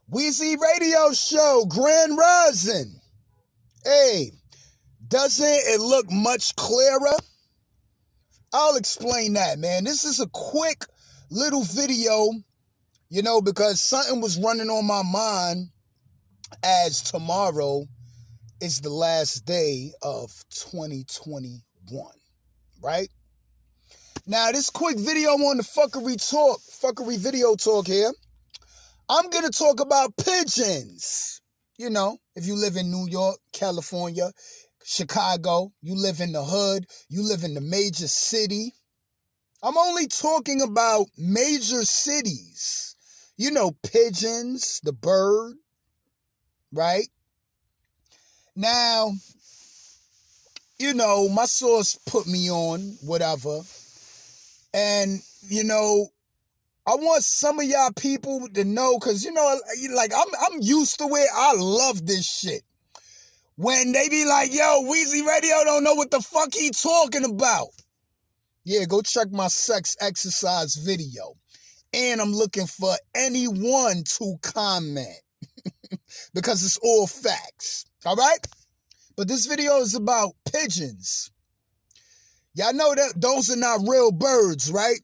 Weezy Radio Show, Grand Rising. Hey, doesn't it look much clearer? I'll explain that, man. This is a quick little video, because something was running on my mind as tomorrow is the last day of 2021, right? Now, this quick video on the fuckery video talk here, I'm going to talk about pigeons. If you live in New York, California, Chicago, you live in the hood, you live in the major city. I'm only talking about major cities. Pigeons, the bird, right? Now, my source put me on, whatever. And, I want some of y'all people to know, because, I'm used to it. I love this shit. When they be like, yo, Weezy Radio don't know what the fuck he talking about. Yeah, go check my sex exercise video. And I'm looking for anyone to comment. Because it's all facts. All right? But this video is about pigeons. Y'all know that those are not real birds, right?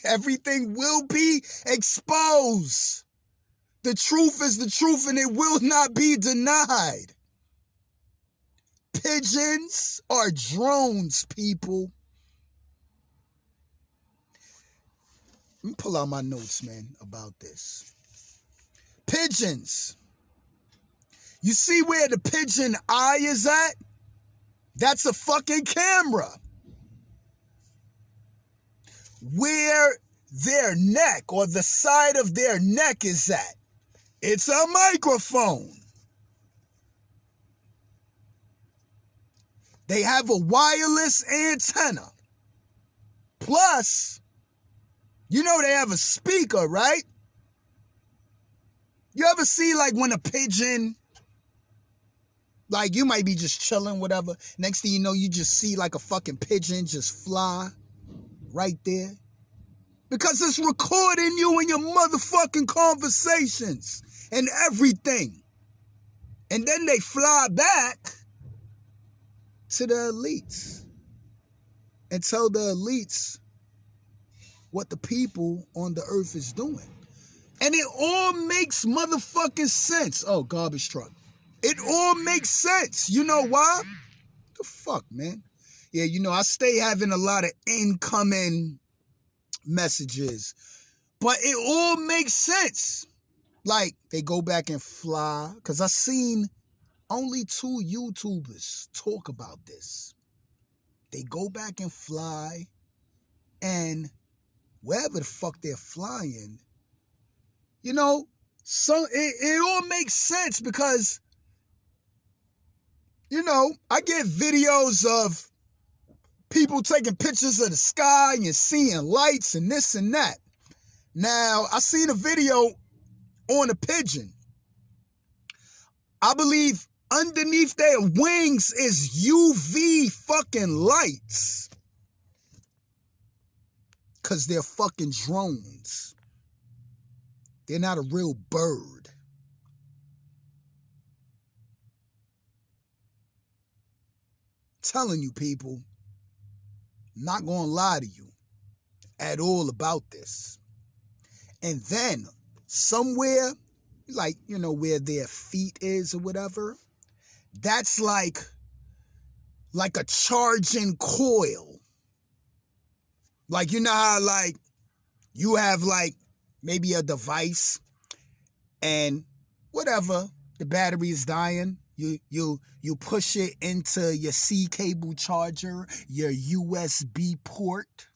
Everything will be exposed. The truth is the truth and it will not be denied. Pigeons are drones, people. Let me pull out my notes, man, about this. Pigeons. You see where the pigeon eye is at? That's a fucking camera. Where their neck or the side of their neck is at, it's a microphone. They have a wireless antenna. Plus, they have a speaker, right? You ever see when a pigeon, you might be just chilling, whatever. Next thing you know, you just see a fucking pigeon just fly right there. Because it's recording you and your motherfucking conversations and everything. And then they fly back to the elites and tell the elites what the people on the earth is doing. And it all makes motherfucking sense. Oh, garbage truck. It all makes sense. You know why? The fuck, man? Yeah, I stay having a lot of incoming messages. But it all makes sense. They go back and fly. Because I seen only 2 YouTubers talk about this. They go back and fly. And wherever the fuck they're flying, so it all makes sense because, I get videos of people taking pictures of the sky and seeing lights and this and that. Now, I seen a video on a pigeon. I believe underneath their wings is UV fucking lights. Because they're fucking drones. They're not a real bird. Telling you people, I'm not going to lie to you at all about this. And then somewhere, where their feet is or whatever, that's like a charging coil. How you have maybe a device and whatever, the battery is dying. You push it into your C cable charger, your USB port.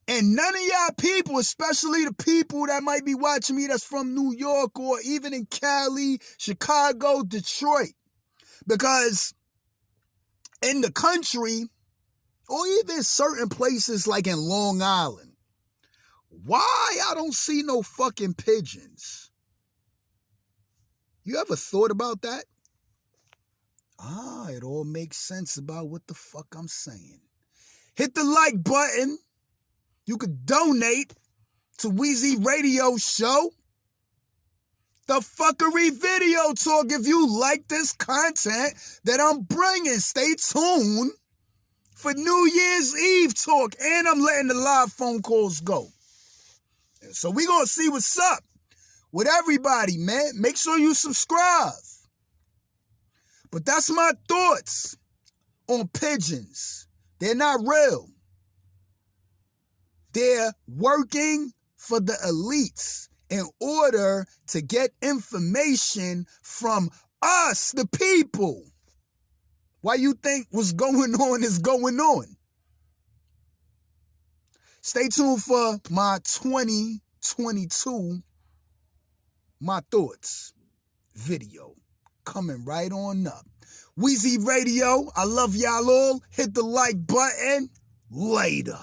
And none of y'all people, especially the people that might be watching me that's from New York or even in Cali, Chicago, Detroit. Because in the country, or even certain places like in Long Island, why I don't see no fucking pigeons? You ever thought about that? It all makes sense about what the fuck I'm saying. Hit the like button. You could donate to Wheezy Radio Show. The Fuckery Video Talk if you like this content that I'm bringing. Stay tuned for New Year's Eve talk. And I'm letting the live phone calls go. So we going to see what's up with everybody, man. Make sure you subscribe. But that's my thoughts on pigeons. They're not real. They're working for the elites in order to get information from us, the people. Why you think what's going on is going on? Stay tuned for my 2022 My Thoughts video coming right on up. Wheezy Radio, I love y'all all. Hit the like button. Later.